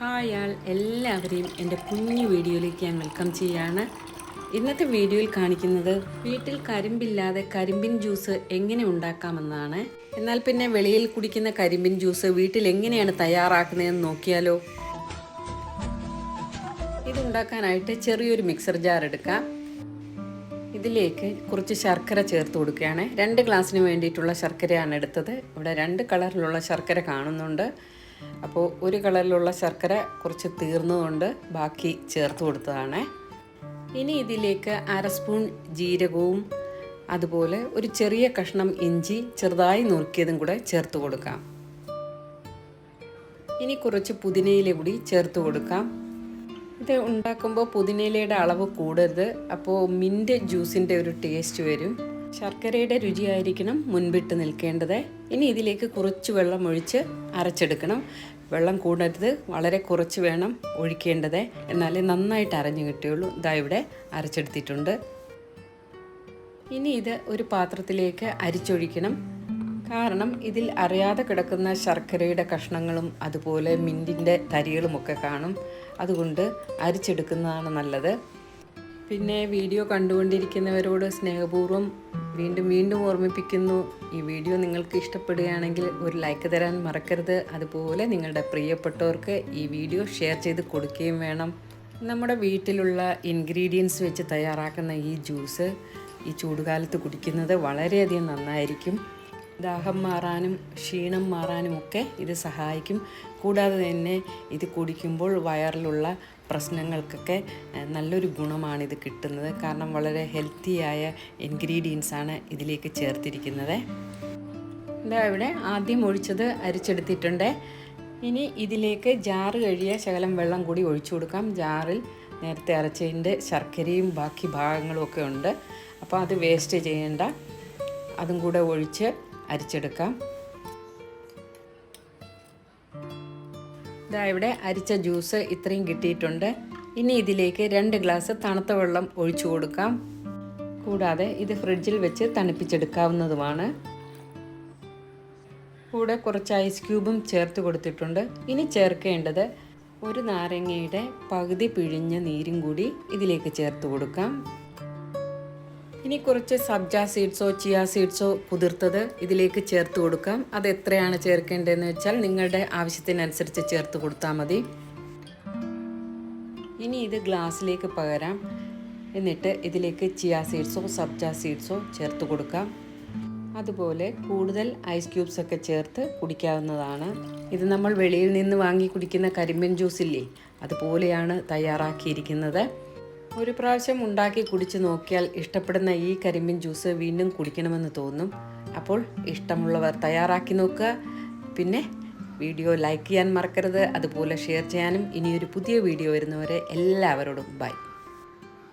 Hi എല്ലാവരെയും എൻ്റെ കുഞ്ഞു വീഡിയോയിലേക്ക് ഞാൻ വെൽക്കം ചെയ്യാണ്. ഇന്നത്തെ വീഡിയോയിൽ കാണിക്കുന്നത് വീട്ടിൽ കരിമ്പില്ലാതെ കരിമ്പിൻ ജ്യൂസ് എങ്ങനെ ഉണ്ടാക്കാമെന്നാണ്. എന്നാൽ പിന്നെ വെളിയിൽ കുടിക്കുന്ന കരിമ്പിൻ ജ്യൂസ് വീട്ടിൽ എങ്ങനെയാണ് തയ്യാറാക്കുന്നതെന്ന് നോക്കിയാലോ. ഇതുണ്ടാക്കാനായിട്ട് ചെറിയൊരു മിക്സർ ജാർ എടുക്കാം. ഇതിലേക്ക് കുറച്ച് ശർക്കര ചേർത്ത് കൊടുക്കുകയാണ്. 2 ഗ്ലാസ്സിന് വേണ്ടിയിട്ടുള്ള ശർക്കരയാണ് എടുത്തത്. ഇവിടെ 2 കളറിലുള്ള ശർക്കര കാണുന്നുണ്ട്. അപ്പോൾ ഒരു കളറിലുള്ള ശർക്കര കുറച്ച് തീർന്നതുകൊണ്ട് ബാക്കി ചേർത്ത് കൊടുത്തതാണ്. ഇനി ഇതിലേക്ക് 1/2 സ്പൂൺ ജീരകവും അതുപോലെ ഒരു ചെറിയ കഷ്ണം ഇഞ്ചി ചെറുതായി നുറുക്കിയതും കൂടെ ചേർത്ത് കൊടുക്കാം. ഇനി കുറച്ച് പുതിനയില കൂടി ചേർത്ത് കൊടുക്കാം. ഇത് ഉണ്ടാക്കുമ്പോൾ പുതിനയിലയുടെ അളവ് കൂടരുത്, അപ്പോൾ മിൻറ്റ് ജ്യൂസിൻ്റെ ഒരു ടേസ്റ്റ് വരും. ശർക്കരയുടെ രുചിയായിരിക്കണം മുൻപിട്ട് നിൽക്കേണ്ടത്. ഇനി ഇതിലേക്ക് കുറച്ച് വെള്ളം ഒഴിച്ച് അരച്ചെടുക്കണം. വെള്ളം കൂടരുത്, വളരെ കുറച്ച് വേണം ഒഴിക്കേണ്ടത്, എന്നാലേ നന്നായിട്ട് അരഞ്ഞു കിട്ടുകയുള്ളൂ. ഇതാ ഇവിടെ അരച്ചെടുത്തിട്ടുണ്ട്. ഇനി ഇത് ഒരു പാത്രത്തിലേക്ക് അരിച്ചൊഴിക്കണം. കാരണം ഇതിൽ അറിയാതെ കിടക്കുന്ന ശർക്കരയുടെ കഷ്ണങ്ങളും അതുപോലെ മിൻറ്റിൻ്റെ തരികളുമൊക്കെ കാണും. അതുകൊണ്ട് അരിച്ചെടുക്കുന്നതാണ് നല്ലത്. പിന്നെ വീഡിയോ കണ്ടുകൊണ്ടിരിക്കുന്നവരോട് സ്നേഹപൂർവ്വം വീണ്ടും ഓർമ്മിപ്പിക്കുന്നു, ഈ വീഡിയോ നിങ്ങൾക്ക് ഇഷ്ടപ്പെടുകയാണെങ്കിൽ ഒരു ലൈക്ക് തരാൻ മറക്കരുത്. അതുപോലെ നിങ്ങളുടെ പ്രിയപ്പെട്ടവർക്ക് ഈ വീഡിയോ ഷെയർ ചെയ്ത് കൊടുക്കുകയും വേണം. നമ്മുടെ വീട്ടിലുള്ള ഇൻഗ്രീഡിയൻസ് വെച്ച് തയ്യാറാക്കുന്ന ഈ ജ്യൂസ് ഈ ചൂടുകാലത്ത് കുടിക്കുന്നത് വളരെയധികം നന്നായിരിക്കും. ദാഹം മാറാനും ക്ഷീണം മാറാനും ഒക്കെ ഇത് സഹായിക്കും. കൂടാതെ തന്നെ ഇത് കുടിക്കുമ്പോൾ വയറിലുള്ള പ്രശ്നങ്ങൾക്കൊക്കെ നല്ലൊരു ഗുണമാണിത് കിട്ടുന്നത്. കാരണം വളരെ ഹെൽത്തിയായ ഇൻഗ്രീഡിയൻസാണ് ഇതിലേക്ക് ചേർത്തിരിക്കുന്നത്. ഇതാ ഇവിടെ ആദ്യം ഒഴിച്ചത് അരിച്ചെടുത്തിട്ടുണ്ട്. ഇനി ഇതിലേക്ക് ജാറ് കഴിയ ശകലം വെള്ളം കൂടി ഒഴിച്ചു കൊടുക്കാം. ജാറിൽ നേരത്തെ അരച്ചതിൻ്റെ ശർക്കരയും ബാക്കി ഭാഗങ്ങളും ഒക്കെ ഉണ്ട്. അപ്പോൾ അത് വേസ്റ്റ് ചെയ്യേണ്ട, അതും കൂടെ ഒഴിച്ച് അരിച്ചെടുക്കാം. ഇതാ ഇവിടെ അരിച്ച ജ്യൂസ് ഇത്രയും കിട്ടിയിട്ടുണ്ട്. ഇനി ഇതിലേക്ക് 2 ഗ്ലാസ് തണുത്ത വെള്ളം ഒഴിച്ചു കൊടുക്കാം. കൂടാതെ ഇത് ഫ്രിഡ്ജിൽ വെച്ച് തണുപ്പിച്ചെടുക്കാവുന്നതുമാണ്. കൂടെ കുറച്ച് ഐസ് ക്യൂബും ചേർത്ത് കൊടുത്തിട്ടുണ്ട്. ഇനി ചേർക്കേണ്ടത് ഒരു നാരങ്ങയുടെ പകുതി പിഴിഞ്ഞ നീരും കൂടി ഇതിലേക്ക് ചേർത്ത് കൊടുക്കാം. ഇനി കുറച്ച് സബ്ജ സീഡ്സോ ചിയ സീഡ്സോ കുതിർത്തത് ഇതിലേക്ക് ചേർത്ത് കൊടുക്കാം. അത് എത്രയാണ് ചേർക്കേണ്ടതെന്ന് വെച്ചാൽ നിങ്ങളുടെ ആവശ്യത്തിനനുസരിച്ച് ചേർത്ത് കൊടുത്താൽ മതി. ഇനി ഇത് ഗ്ലാസ്സിലേക്ക് പകരാം. എന്നിട്ട് ഇതിലേക്ക് ചിയ സീഡ്സോ സബ്ജ സീഡ്സോ ചേർത്ത് കൊടുക്കാം. അതുപോലെ കൂടുതൽ ഐസ് ക്യൂബ്സ് ഒക്കെ ചേർത്ത് കുടിക്കാവുന്നതാണ്. ഇത് നമ്മൾ വെളിയിൽ നിന്ന് വാങ്ങി കുടിക്കുന്ന കരിമ്പിൻ ജ്യൂസില്ലേ, അതുപോലെയാണ് തയ്യാറാക്കിയിരിക്കുന്നത്. ഒരു പ്രാവശ്യം ഉണ്ടാക്കി കുടിച്ച് നോക്കിയാൽ ഇഷ്ടപ്പെടുന്ന ഈ കരിമ്പിൻ ജ്യൂസ് വീണ്ടും കുടിക്കണമെന്ന് തോന്നും. അപ്പോൾ ഇഷ്ടമുള്ളവർ തയ്യാറാക്കി നോക്കുക. പിന്നെ വീഡിയോ ലൈക്ക് ചെയ്യാൻ മറക്കരുത്, അതുപോലെ ഷെയർ ചെയ്യാനും. ഇനിയൊരു പുതിയ വീഡിയോ വരുന്നവരെ എല്ലാവരോടും ബൈ.